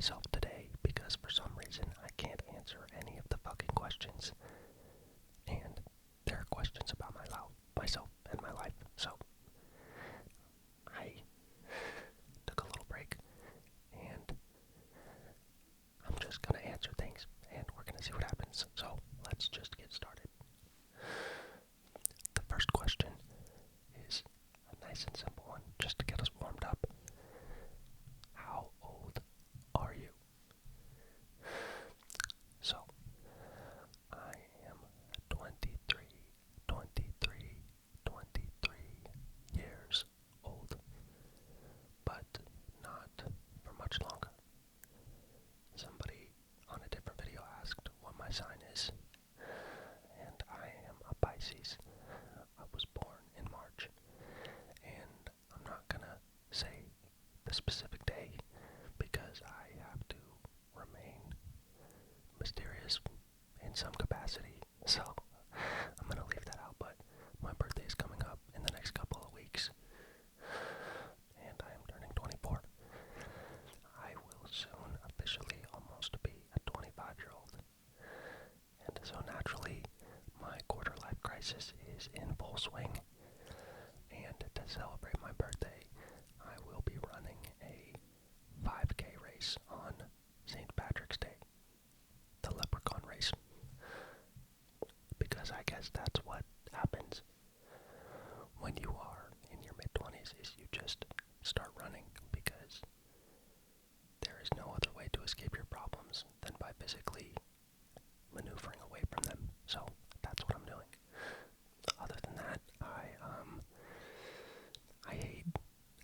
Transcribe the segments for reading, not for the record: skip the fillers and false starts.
myself today because for some reason I can't answer any of the fucking questions. And there are questions about myself and my life. So I took a little break and I'm just gonna answer things and we're gonna see what happens. So let's just get started. The first question is a nice and simple one, just to get us warmed up. How old are you? So, I am 23 years old, but not for much longer. Somebody on a different video asked what my sign is, and I am a Pisces. I was born in March, and I'm not gonna say the specific day because I have to remain mysterious in some capacity. So I'm gonna leave that out, but my birthday is coming up in the next couple of weeks, and I am turning 24. I will soon officially almost be a 25-year-old. And so naturally, my quarter life crisis is in full swing. And to celebrate my birthday, I will be running a 5K race on St. Patrick's Day, the leprechaun race. Because I guess that's what happens when you are in your mid-20s, is you just start running because there is no other way to escape your problems than by physically maneuvering away from them. So that's what I'm doing. Other than that, I hate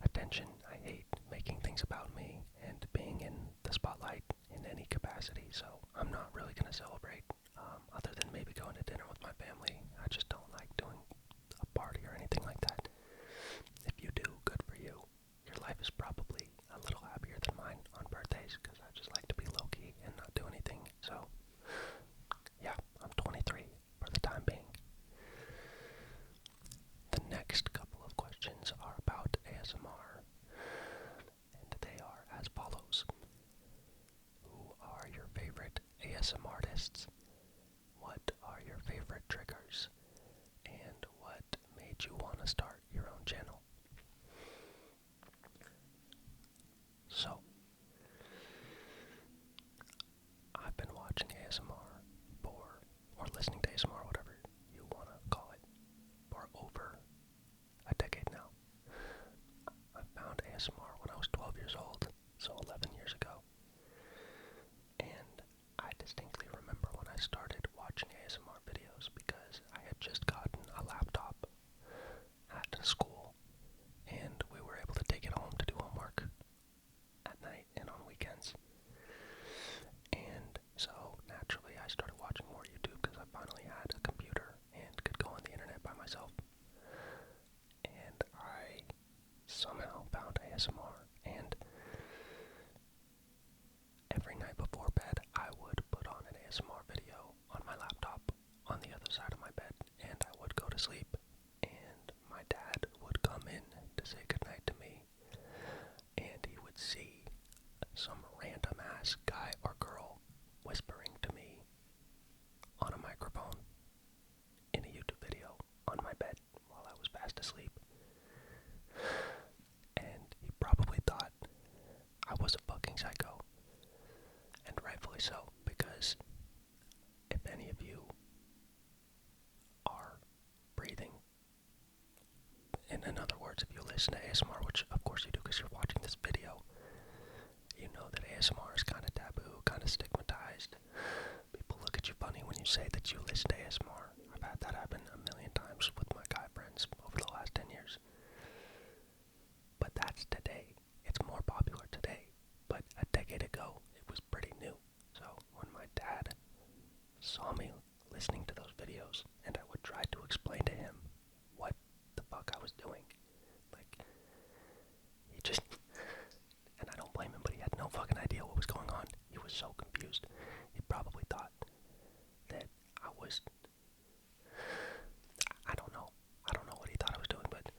attention. I hate making things about me and being in the spotlight in any capacity. So I'm not really going to celebrate, other than maybe going to dinner with my family. I just don't like doing a party or anything like that. If you do, good for you. Your life is probably a little happier than mine on birthdays because I just like to be low-key and not do anything. So yeah, I'm 23 for the time being. The next couple of questions are about ASMR, and they are as follows. Who are your favorite ASMR artists? What are your favorite triggers? And what made you want to start your own channel? So, I've been watching ASMR or listening to ASMR, whatever you want to call it, for over a decade now. I found ASMR when I was 12 years old, so 11 years ago. And I distinctly remember when I started watching ASMR videos because I had just gotten a laptop at school and we were able to take it home to do homework at night and on weekends. And so naturally I started watching more YouTube because I finally had a computer and could go on the internet by myself. And I somehow found ASMR, and every night before bed I would put on an ASMR video on my laptop on the other side of my bed, and I would go to sleep, and my dad would come in to say goodnight to me, and he would see some random ass guy or girl whispering to me on a microphone in a YouTube video on my bed while I was fast asleep. And he probably thought I was a fucking psycho. And rightfully so, because if any of you are breathing, in other words, if you listen to ASMR, which of course you do because you're watching this video, you know that ASMR is kind of taboo, kind of stigmatized. People look at you funny when you say that you listen to ASMR. I've had that happen a million times with my guy friends over the last 10 years. But that's today. It's more popular today. But a decade ago, it was pretty new. So when my dad saw me listening to those videos, and I would try to explain to him what the fuck I was doing, like, he just, and I don't blame him, but he had no fucking idea what was going on. He was so confused. He probably thought that I was, I don't know what he thought I was doing, but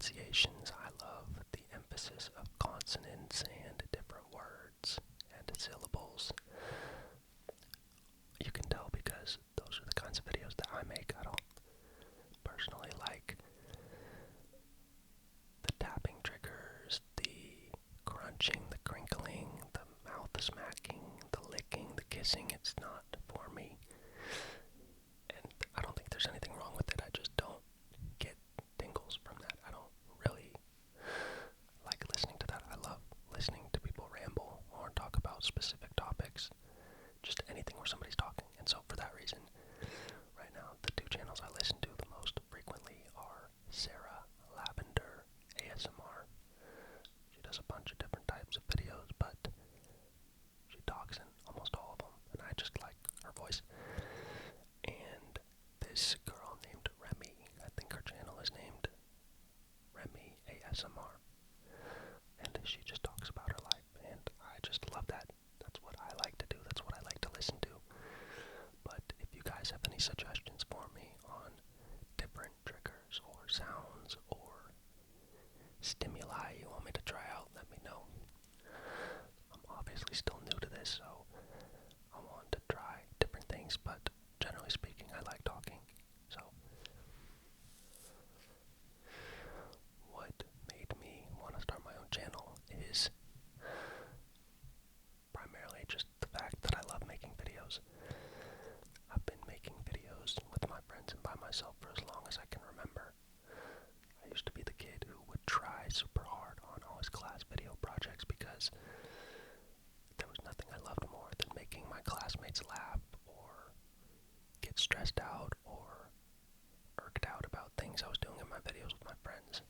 pronunciations. I love the emphasis of consonants and different words and syllables. You can tell because those are the kinds of videos that I make. I don't personally like the tapping triggers, the crunching, the crinkling, the mouth smacking, the licking, the kissing. It's not for me. And I don't think there's anything wrong with it. I just don't get tingles from that. I don't really like listening to that. I love listening to people ramble or talk about specific topics. Just anything where somebody's talking. And so for that reason, right now, the two channels I listen to the most frequently are Sarah Lavender ASMR. She does a bunch of different types of videos, but she talks in almost all of them, and I just like her voice. And this girl named Remy, I think her channel is named Remy ASMR, and she just talks about her life, and I just love that. That's what I like to do. That's what I like to listen to. But if you guys have any suggestions for me on different triggers or sounds or stimuli you want me to try out, let me know. I'm obviously still new to this, so I want to try different things, but generally speaking, I like talking. So, what made me want to start my own channel is primarily just the fact that I love making videos. I've been making videos with my friends and by myself for as long as I can remember. I used to be the kid who would try super hard on all his class video projects because there was nothing I loved more than making my classmates laugh or get stressed out or irked out about things I was doing in my videos with my friends.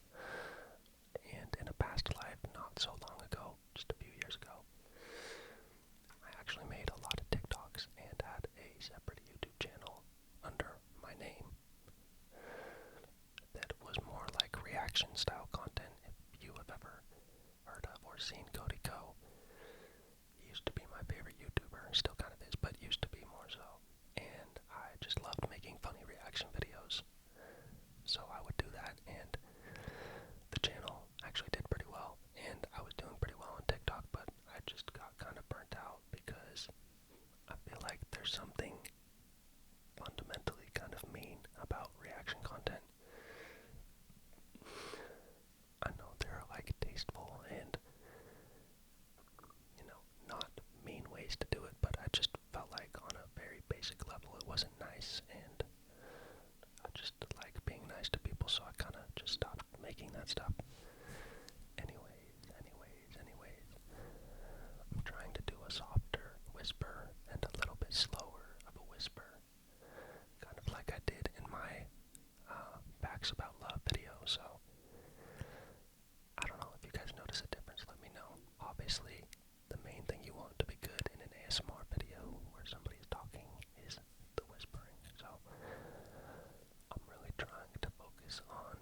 And in a past life, not so long ago, just a few years ago, I actually made a lot of TikToks and had a separate YouTube channel under my name that was more like reaction style content. If you have ever heard of or seen Cody Co, he used to be my favorite YouTuber, and still kind of is, but used to be more so. And I just loved making funny reaction videos. So I would do that, and the channel actually did pretty well, and I was doing pretty well on TikTok, but I just got kind of burnt out because I feel like there's something fundamentally kind of mean about reaction content. I know there are like tasteful and, not mean ways to do it, but I just felt like on a very basic level it wasn't nice, and I just like being nice to people, so I kind of just stopped making that stuff. Anyways, I'm trying to do a softer whisper and a little bit slower of a whisper, kind of like I did in my Facts About Love video, so I don't know if you guys notice a difference, let me know. Obviously, the main thing you want to be good in an ASMR video where somebody's talking is the whispering, so I'm really trying to focus on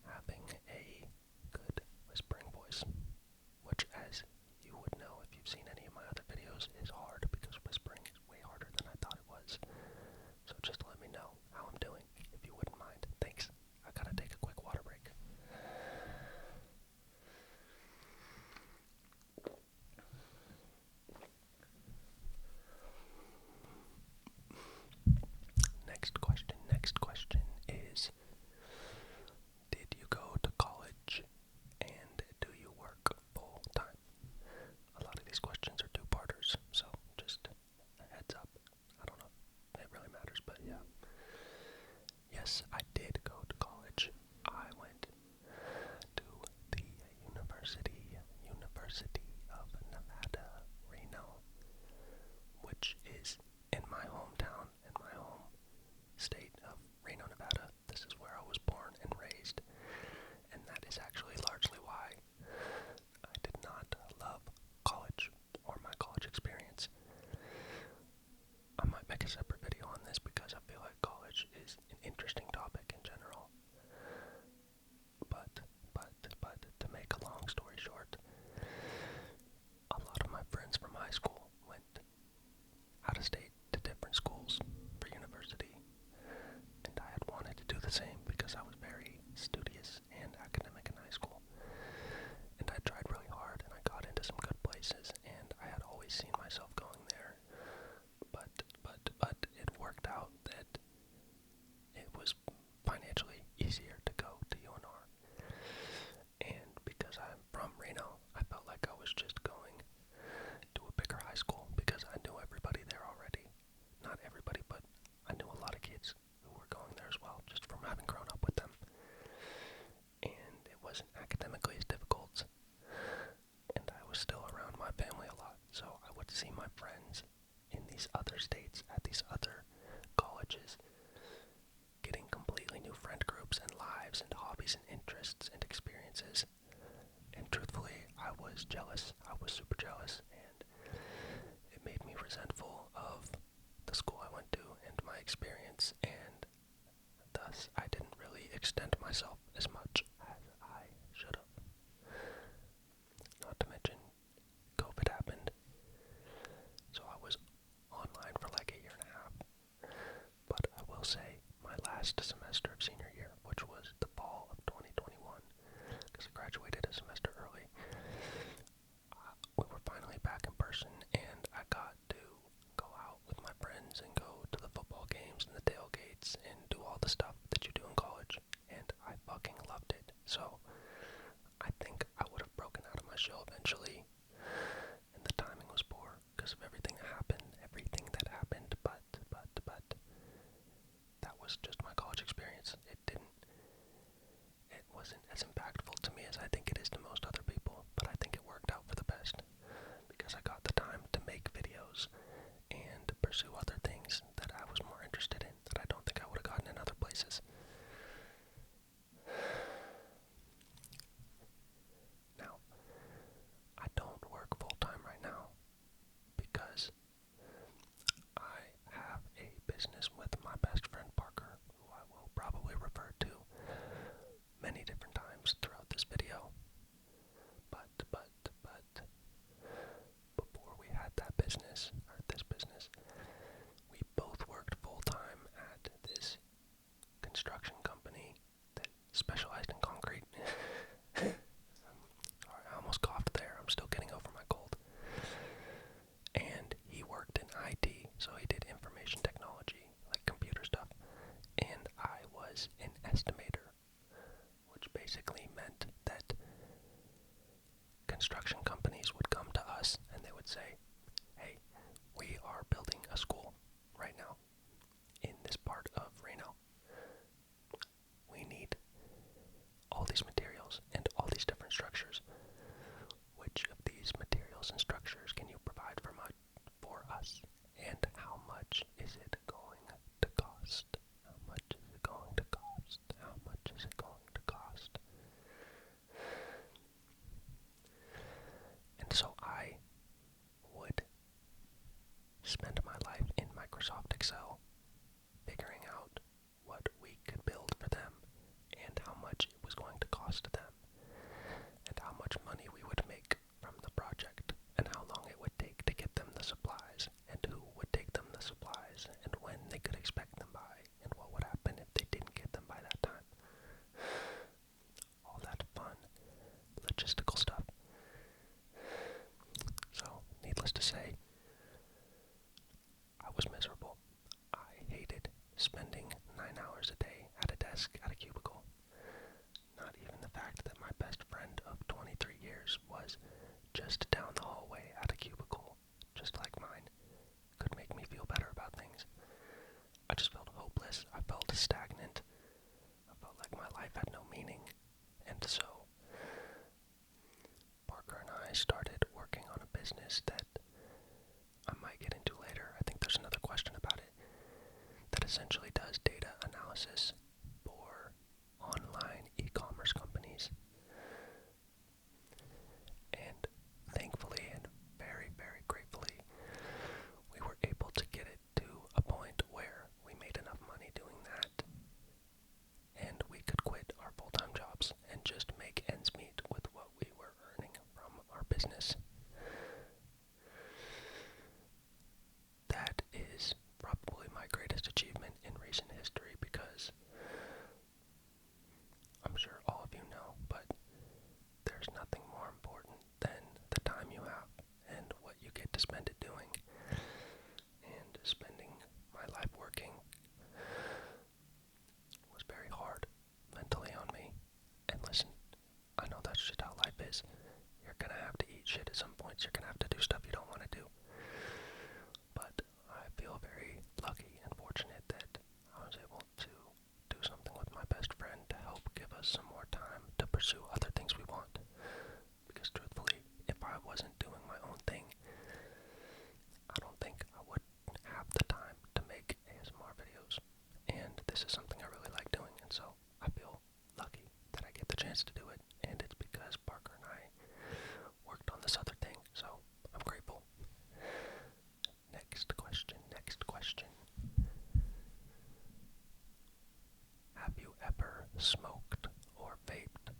having a good whispering voice, which, as you would know if you've seen any of my other videos, is hard because whispering is way harder than I thought it was. So just let me know how I'm doing, if you wouldn't mind. Thanks. I gotta take a quick water break. Next question is, did you go to college and do you work full time? A lot of these questions are two-parters, so just a heads up. I don't know if it really matters, but yeah. Yes, I did go to college. I went to the University of Nevada, Reno, which is in my hometown, in my home state of Reno, Nevada. This is where I was born and raised, and that is actually largely why I did not love college or my college experience. I might make a separate video on this because I feel like college is an interesting topic in general. But to make a long story short, a lot of my friends from high school went out of state to different schools for university, and I had wanted to do the same because I was very studious and academic, and I interests and experiences. And truthfully, I was jealous. I was super jealous, and it made me resentful of the school I went to and my experience, and thus I didn't really extend myself as much as I should have. Not to mention, COVID happened, so I was online for like a year and a half. But I will say, my last semester of senior year, which was the fall of 2021, because I graduated a semester early, we were finally back in person, and I got to go out with my friends and go to the football games and the tailgates and do all the stuff that you do in college, and I fucking loved it. So I think I would have broken out of my shell eventually, and the timing was poor because of everything that happened, but that was just my college experience. It wasn't as impactful to me as I think it is to most other people, but I think it worked out for the best because I got the time to make videos and pursue other things that I was more interested in that I don't think I would have gotten in other places. Now, I don't work full-time right now because I have a business with my best friend Parker, who I will probably refer to many different times throughout this video. But before we had that business, or this business, we both worked full-time at this construction company that specialized in concrete. Sorry, I almost coughed there. I'm still getting over my cold. And he worked in IT, so he did information technology, like computer stuff. And I was an estimator, which basically meant that construction companies would come to us and they would say, hey, we are building a school right now in this part of Reno. We need all these materials and all these different structures. Which of these materials and structures can you provide for us? And how much is it going to cost? How much is it going to cost? How much is it going to cost? And so I would spend my life in Microsoft Excel figuring out what we could build for them and how much it was going to cost them and how much money we would make from the project and how long it would take to get them the supplies and who would take them the supplies and when they could expect them by and what would happen if they didn't get them by that time. All that fun, logistical stuff. So, needless to say, I was miserable. I hated spending 9 hours a day at a desk at a cubicle. Not even the fact that my best friend of 23 years was just down the hallway at a cubicle, just like mine, could make me feel better about things. I just felt hopeless. I felt stagnant. I felt like my life had no meaning. And so, Parker and I started working on a business that I might get into later. I think there's another question about it that essentially does data analysis for online e-commerce companies. And thankfully and very, very gratefully, we were able to get it to a point where we made enough money doing that and we could quit our full-time jobs and just make ends meet with what we were earning from our business. That is probably my greatest achievement in recent history because I'm sure all of you know, but there's nothing more important than the time you have and what you get to spend it doing. And spending my life working was very hard mentally on me. And listen, I know that's just how life is. You're gonna have to eat shit at some points. You're gonna have to do stuff you don't want to do. But I feel very lucky and fortunate that I was able to do something with my best friend to help give us some more time to pursue other things we want. Because truthfully, if I wasn't doing my own thing, I don't think I would have the time to make ASMR videos. And this is something I really like doing, and so I feel lucky that I get the chance chance to do it, and it's because Parker and I worked on this other thing, so I'm grateful. Next question. Have you ever smoked or vaped?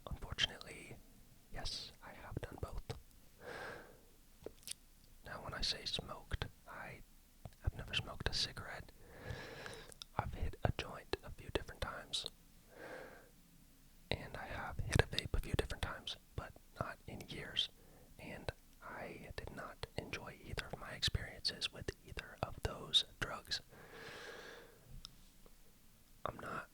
Unfortunately, yes, I have done both. Now, when I say smoked, I have never smoked a cigarette. I've hit a joint a few different times, and I have hit a vape a few different times, but not in years. And I did not enjoy either of my experiences with either of those drugs.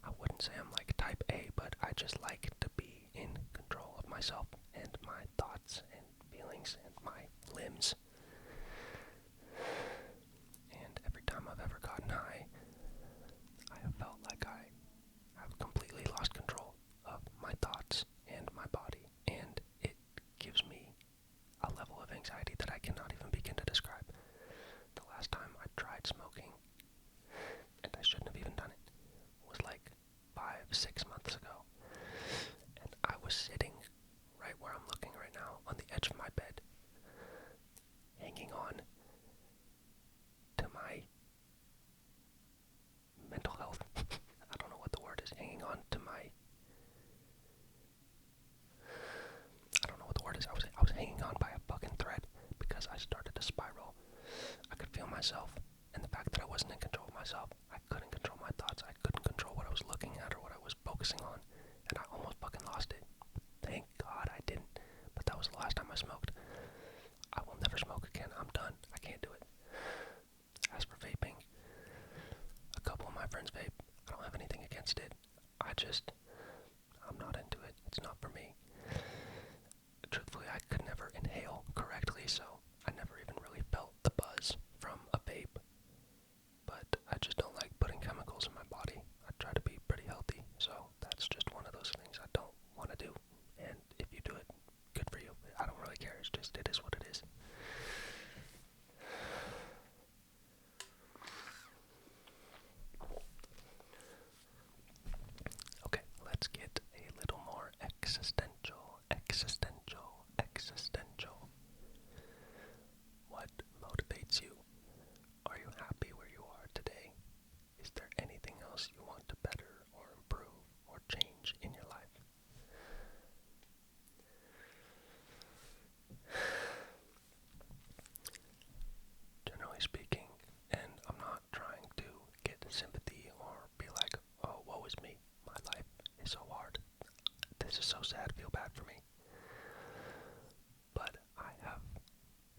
I wouldn't say I'm like type A, but I just like to be in control of myself and my thoughts and feelings and my limbs. And every time I've ever gotten high, I have felt like I have completely lost control of my thoughts and my body, and it gives me a level of anxiety that I cannot even begin to describe. The last time I tried smoking, and I shouldn't have even done it, was like 5-6 months ago, and I was sitting right where I'm looking right now on the edge of my bed, hanging on to my mental health. I don't know what the word is. Hanging on to my, I don't know what the word is. I was hanging on by a fucking thread because I started to spiral. I could feel myself, and the fact that I wasn't in control of myself, I couldn't control my thoughts. I couldn't control what I was looking at or what I was focusing on, and I almost fucking lost it. Thank God I didn't. But that was the last time I smoked. I will never smoke again. I'm done. I can't do it. As for vaping, a couple of my friends vape. I don't have anything against it. I'm not into it. It's not for me. Truthfully, I could never inhale correctly, so I never even really felt the buzz from a vape. But I just don't like putting chemicals in my body. I try to be pretty healthy, so that's just one of those things I don't want to do. And if you do it, good for you. I don't really care. It is what it is. Okay, let's get a little more existential. What motivates you? Are you happy where you are today? Is there anything else you want to better or improve or change in your life? Generally speaking, and I'm not trying to get sympathy or be like, oh, woe is me, my life is so hard, this is so sad, feel bad for me. But I have,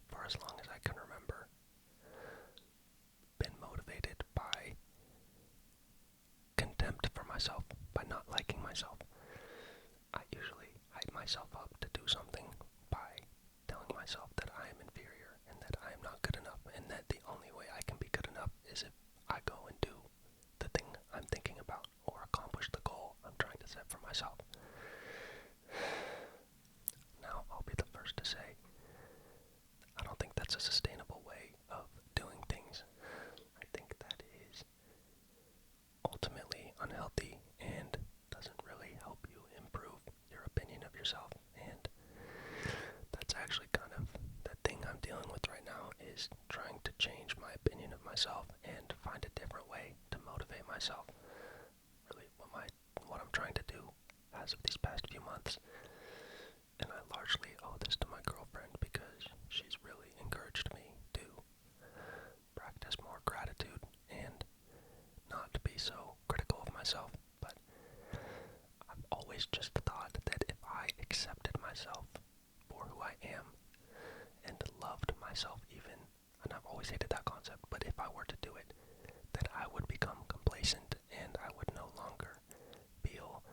for as long as I can remember, been motivated by contempt for myself, by not liking myself. I usually hype myself up to do something by telling myself that I am inferior and that I am not good enough, and that the only way I can be good enough is if I go and do the thing I'm thinking about or accomplish the goal I'm trying to set for myself. Now, I'll be the first to say, I don't think that's a sustainable way of doing things. I think that is ultimately unhealthy and doesn't really help you improve your opinion of yourself. And that's actually kind of the thing I'm dealing with right now, is trying to change my opinion of myself and find a different way to motivate myself. Really, what I'm trying to do as of these past few months. And I largely owe this to my girlfriend because she's really encouraged me to practice more gratitude and not to be so critical of myself. But I've always just thought that if I accepted myself for who I am and loved myself even, and I've always hated that concept, but if I were to do it, that I would become complacent and I would no longer feel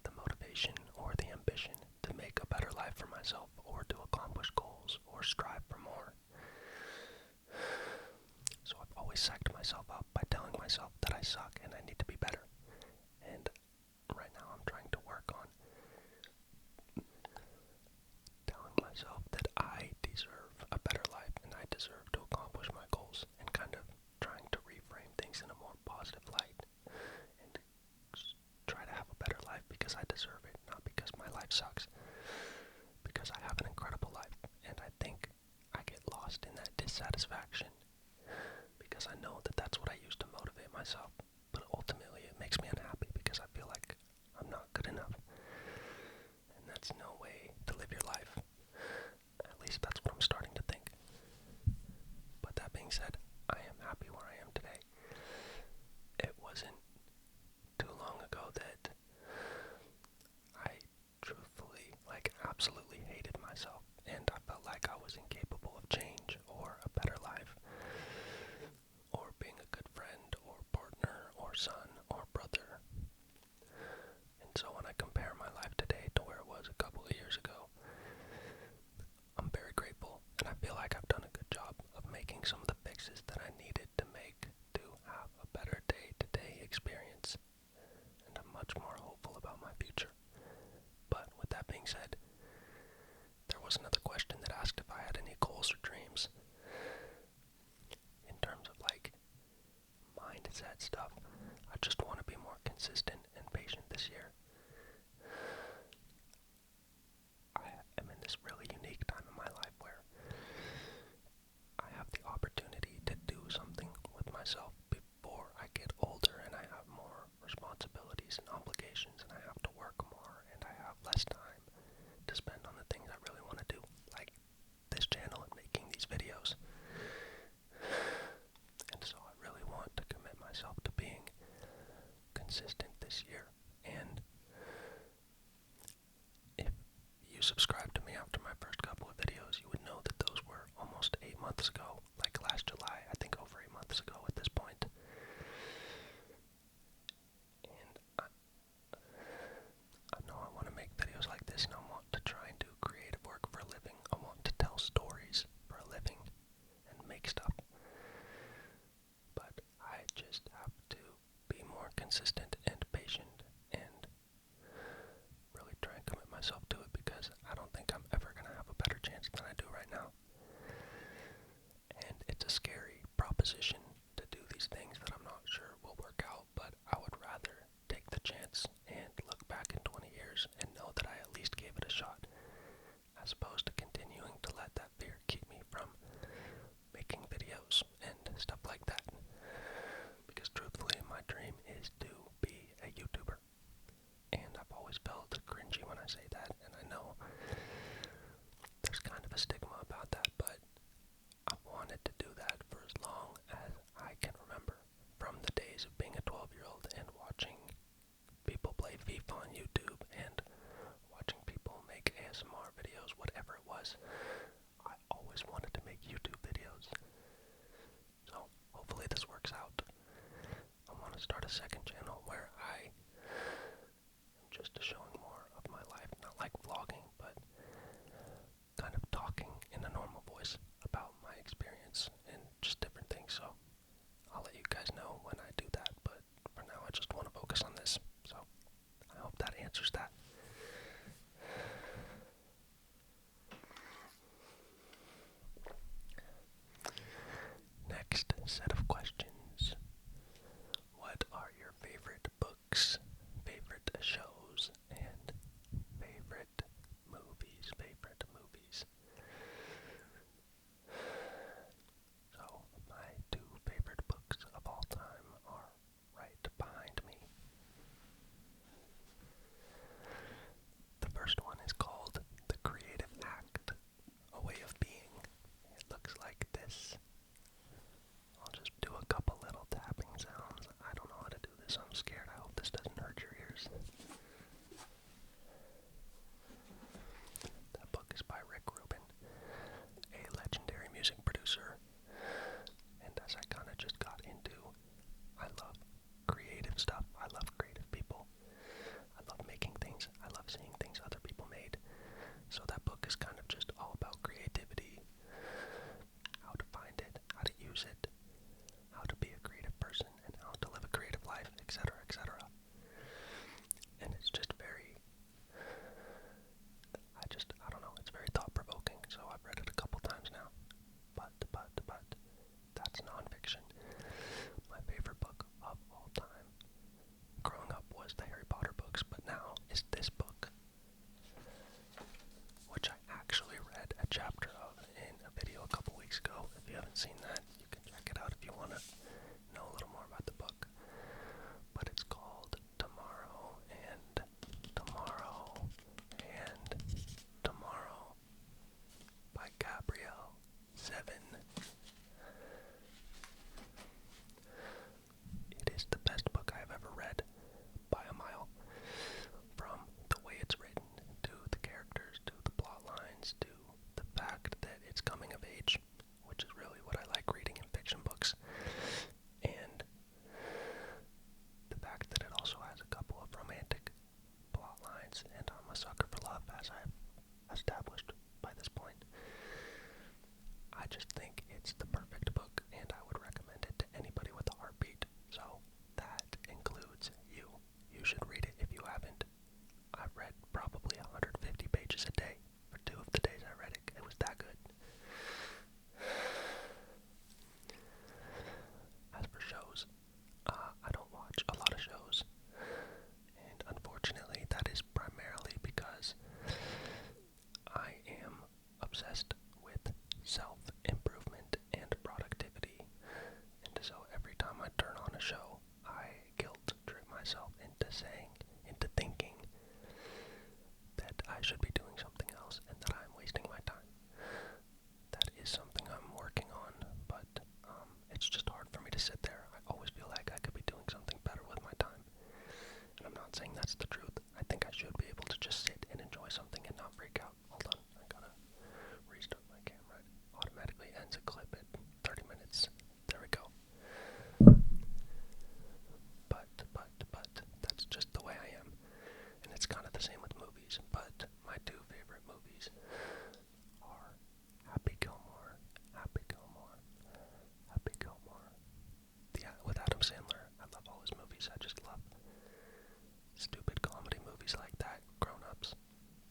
the motivation or the ambition to make a better life for myself or to accomplish goals or strive for more. So I've always psyched myself up by telling myself that I suck and I need to be better. And right now I'm trying to work on telling myself that I deserve a better life and I deserve to accomplish my goals, and kind of trying to reframe things in a more positive light and try deserve it, not because my life sucks, because I have an incredible life, and I think I get lost in that dissatisfaction because I know that that's what I use to motivate myself, but ultimately it makes me unhappy because I feel like I'm not good enough, and that's no way to live your life. At least that's what I'm starting to think. But that being said, I am happy where I am today. It wasn't too long ago that I truthfully, absolutely hated myself, and I felt like I was incapable of change or a better life, or being a good friend or partner or son or brother. And so when I compare my life today to where it was a couple of years ago, I'm very grateful, and I feel like I've done a good job of making some of the fixes that I needed to make to have a better day-to-day experience, and I'm much more hopeful about my future. But with that being said, there was another question that asked if I had any goals or dreams in terms of mindset stuff. I just want to be more consistent and patient this year. I am in this really unique time in my life where I have the opportunity to do something with myself before I get older and I have more responsibilities and obligations and I have to work more and I have less time to spend on the things I really want to do, like this channel and making these videos. And so I really want to commit myself to being consistent this year. And if you subscribed to me after my first couple of videos, you would know that those were almost 8 months ago, like last July, I think over 8 months ago at this point. And I know I want to make videos like this, and I want to try and do creative work for a living. I want to tell stories for a living and make stuff. But I just have to be more consistent and patient and really try and commit myself to it, because I don't think I'm ever going to have a better chance than I do right now. And it's a scary proposition to do these things that I'm not sure will work out, but I would rather take the chance and look back in 20 years and know that I at least gave it a shot, as opposed to continuing to let that fear keep me from making videos and stuff like that. Because truthfully, my dream is to be a YouTuber. And I've always felt cringy when I say that, and I know there's kind of a stigma about that, but I've wanted to do that for as long as I can remember. From the days of being a 12-year-old and watching people play FIFA on YouTube and watching people make ASMR videos, whatever it was, I always wanted to make YouTube videos. So hopefully this works out. I want to start a second channel where I am just showing more of my life, not like vlogging, but kind of talking in a normal voice about my experience and just different things. So I'll let you guys know when I do that, but for now I just want to focus on this. So I hope that answers that. Next set of questions. What are your favorite books, favorite shows, and favorite movies? So, my two favorite books of all time are right behind me. The first one is called The Creative Act, A Way of Being. It looks like this. I'll just I should be doing something else and that I'm wasting my time. That is something I'm working on, but it's just hard for me to sit there. I always feel like I could be doing something better with my time. And I'm not saying that's the truth. I think I should be able to just sit and enjoy something and not freak out. Hold on, I gotta restart my camera. It automatically ends a clip at 30 minutes. There we go. But, that's just the way I am. And it's kind of the same with movies, but my two favorite movies are Happy Gilmore, Happy Gilmore. Yeah, with Adam Sandler. I love all his movies. I just love stupid comedy movies like that, Grown-Ups,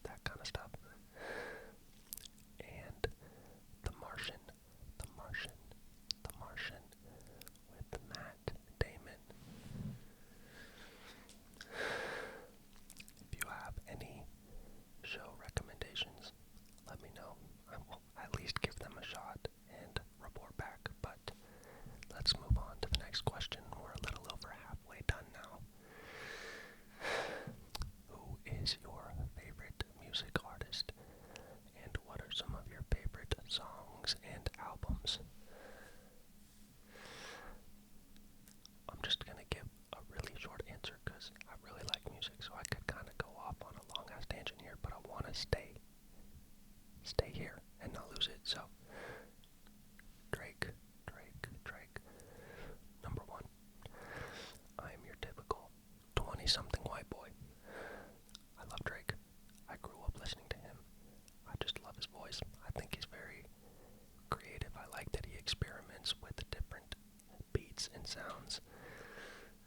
that kind of stuff. And The Martian, with Matt Damon. If you have any show recommendations, let me know. I will at least give them a shot and report back. But let's move on to the next question. We're a little over halfway done now. Who is your favorite music artist? And what are some of your favorite songs and albums? I'm just gonna give a really short answer because I really like music, so I could kind of go off on a long ass tangent here, but I want to stay here and not lose it. So Drake. Number one. I am your typical 20-something white boy. I love Drake. I grew up listening to him. I just love his voice. I think he's very creative. I like that he experiments with different beats and sounds.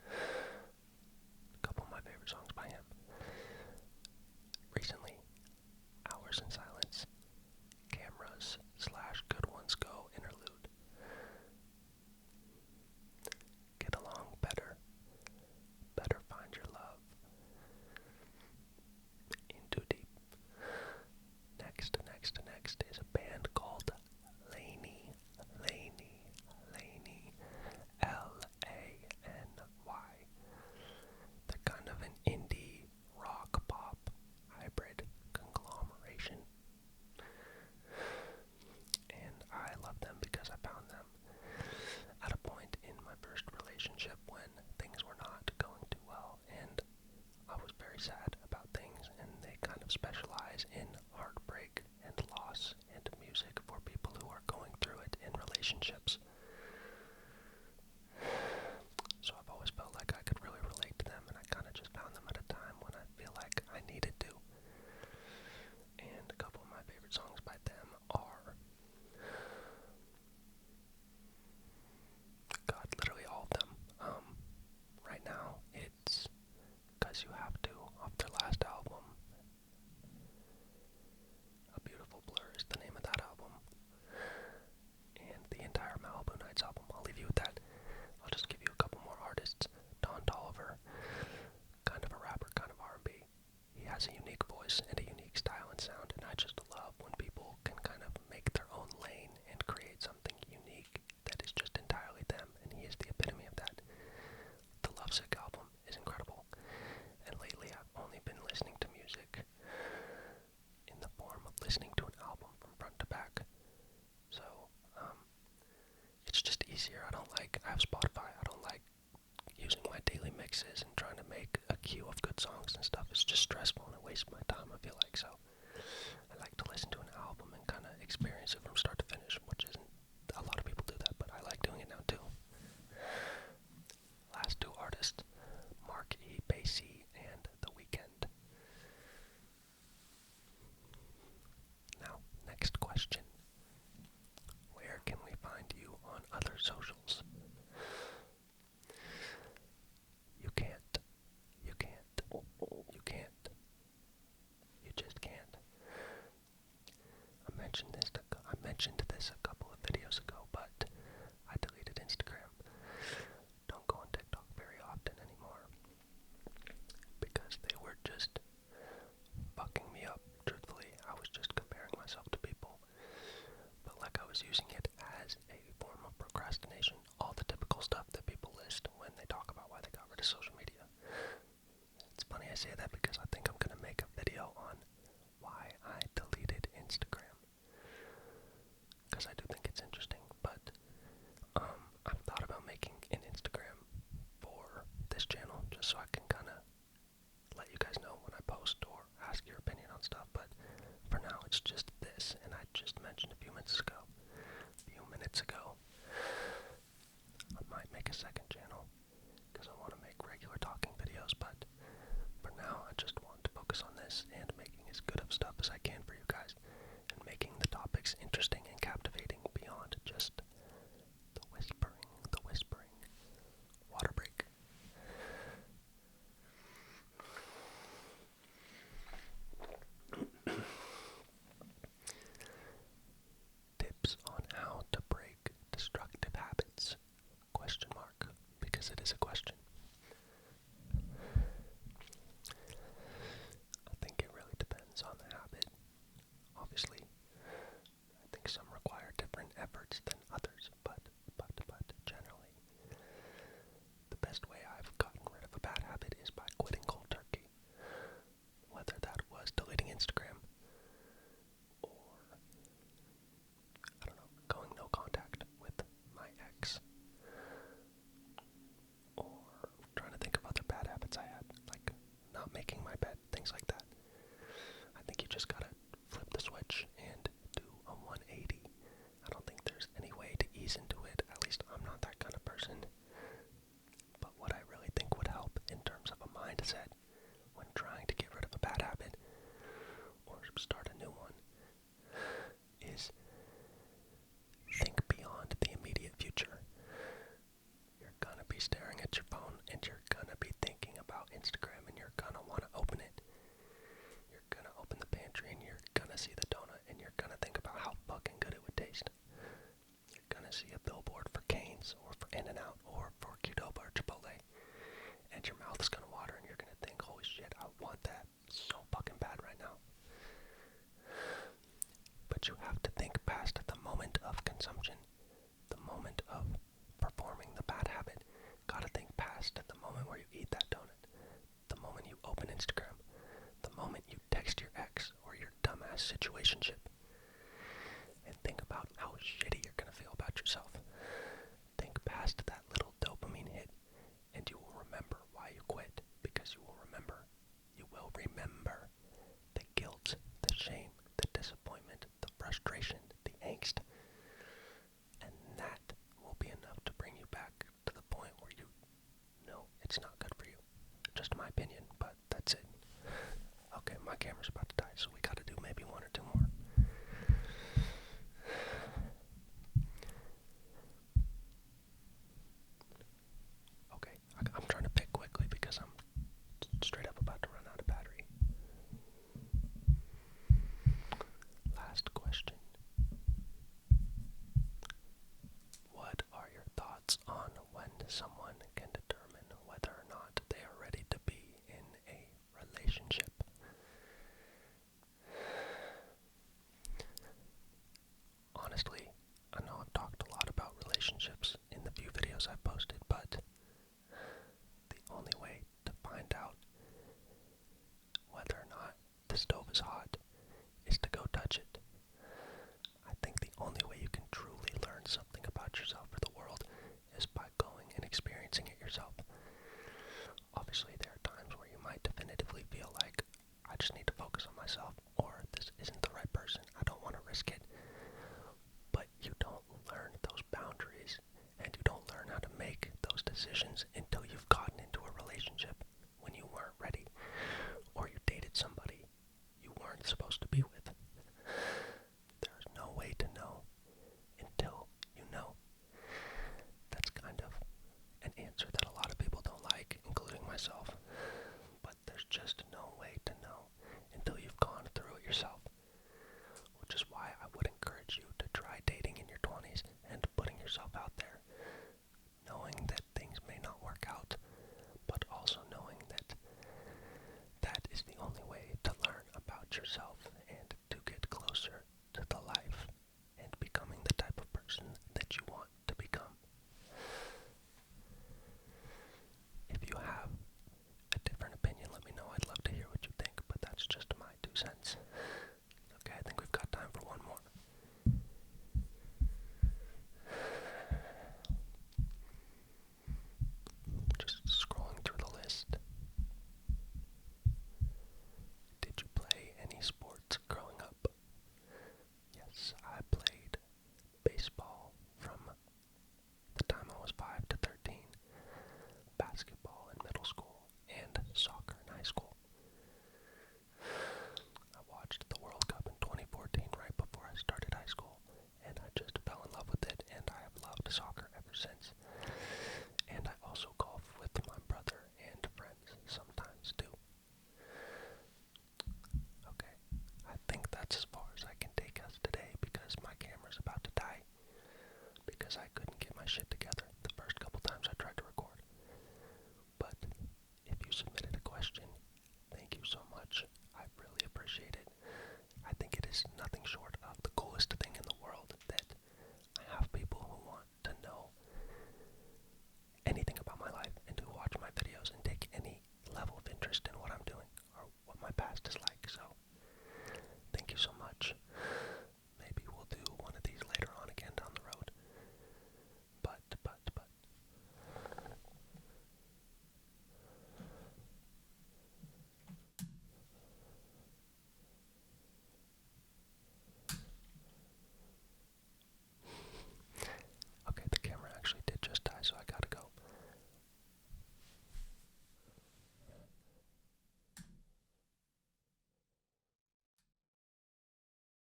A couple of my favorite songs by him. Recently, Hours in Silence, Cameras / Good Ones Go interlude. Get Along Better, Better Find Your Love, In Too Deep. Next is a band called Laney, L-A-N-Y. They're kind of an indie rock pop hybrid conglomeration. And I love them because I found them at a point in my first relationship when things were not going too well, and I was very sad about things, and they kind of specialize in heartbreak and loss and music for people who are going through it in relationships. So I've always felt like I could really relate to them, and I kind of just found them at a time when I feel like I needed to. And a couple of my favorite songs by them are, God, literally all of them. Right now, it's 'Cause You Have To off their last album. A Beautiful Blur is the name of that album. And the entire Malibu Nights album. I'll leave you with that. I'll just give you a couple more artists. Don Toliver, kind of a rapper, kind of R&B. He has a unique voice and a unique style and sound, and I just love when people can kind of make their own lane and create something unique that is just entirely them, and he is the epitome of that. The Lovesick album is incredible, and lately I've only been listening to music in the form of listening to an album from front to back. So, it's just easier. I have Spotify. I don't like using my daily mixes and trying to make a queue of good songs and stuff. It's just stressful and it wastes my time, I feel like. So I like to listen to an album and kind of experience it from start to finish, which isn't, a lot of people do that, but I like doing it now too. Last two artists, Mark E. Basie and The Weeknd. Now, next question. Where can we find you on other socials? You can't. You just can't. I mentioned this a couple of videos ago, but I deleted Instagram. Don't go on TikTok very often anymore because they were just fucking me up. Truthfully, I was just comparing myself to people, but like I was using it as a form of procrastination. All the typical stuff that people list when they talk about why they got rid of social media. It's funny I say that because I think I'm gonna make a video on Instagram, because I do think it's interesting, but I've thought about making an Instagram for this channel, just so I can kind of let you guys know when I post or ask your opinion on stuff, but for now it's just this, and I just mentioned a few minutes ago, I might make a second channel, because I want to make regular talking videos, but for now I just want to focus on this and making as good of stuff as I can for you guys, and making the topics interesting and captivating beyond just the whispering. Water break. Tips on how to break destructive habits? Question mark, because it is a question. I think it really depends on the habit. Obviously, I think some require different efforts than others, but generally, the best way I've gotten rid of a bad habit is by quitting cold turkey. Whether that was deleting Instagram, or, I don't know, going no contact with my ex, or trying to think of other bad habits I had, like not making my bed, things like that. I think you just gotta flip the switch and do a 180. I don't think there's any way to ease into it, at least I'm not that kind of person. But what I really think would help in terms of a mindset when trying to get rid of a bad habit or start a new one is think beyond the immediate future. You're gonna be staring at your phone and you're gonna be thinking about Instagram and you're gonna want to open it. You're gonna open the pantry and you're gonna see the donut and you're gonna think about how fucking good it would taste. You're gonna see a billboard for Cane's or for In-N-Out or for Qdoba or Chipotle, and your mouth is gonna water and you're gonna think, holy shit, I want that so fucking bad right now. But you have to think past the moment of consumption, the moment of performing the bad habit. Gotta think past the moment where you eat that donut, the moment you open Instagram, the moment you text your ex or your dumbass situationship, and think about how shitty you're gonna feel about yourself. Think past that little dopamine hit, and you will remember why you quit, because you will remember the guilt, the shame, the disappointment, the frustration, the angst, and that will be enough to bring you back to the point where you know it's not good for you. Just my opinion, but that's it. Okay, my camera's about to die, so we gotta do maybe one or two more. Okay, I'm trying to pick quickly because I'm straight up about to run out of battery. Last question. What are your thoughts on when someone can determine whether or not they are ready to be in a relationship? Honestly, I know I've talked a lot about relationships in the few videos I've posted, but the only way to find out whether or not the stove is hot is to go touch it. I think the only way you can truly learn something about yourself or the world is by going and experiencing it yourself. Obviously, there are times where you might definitively feel like, I just need to focus on myself.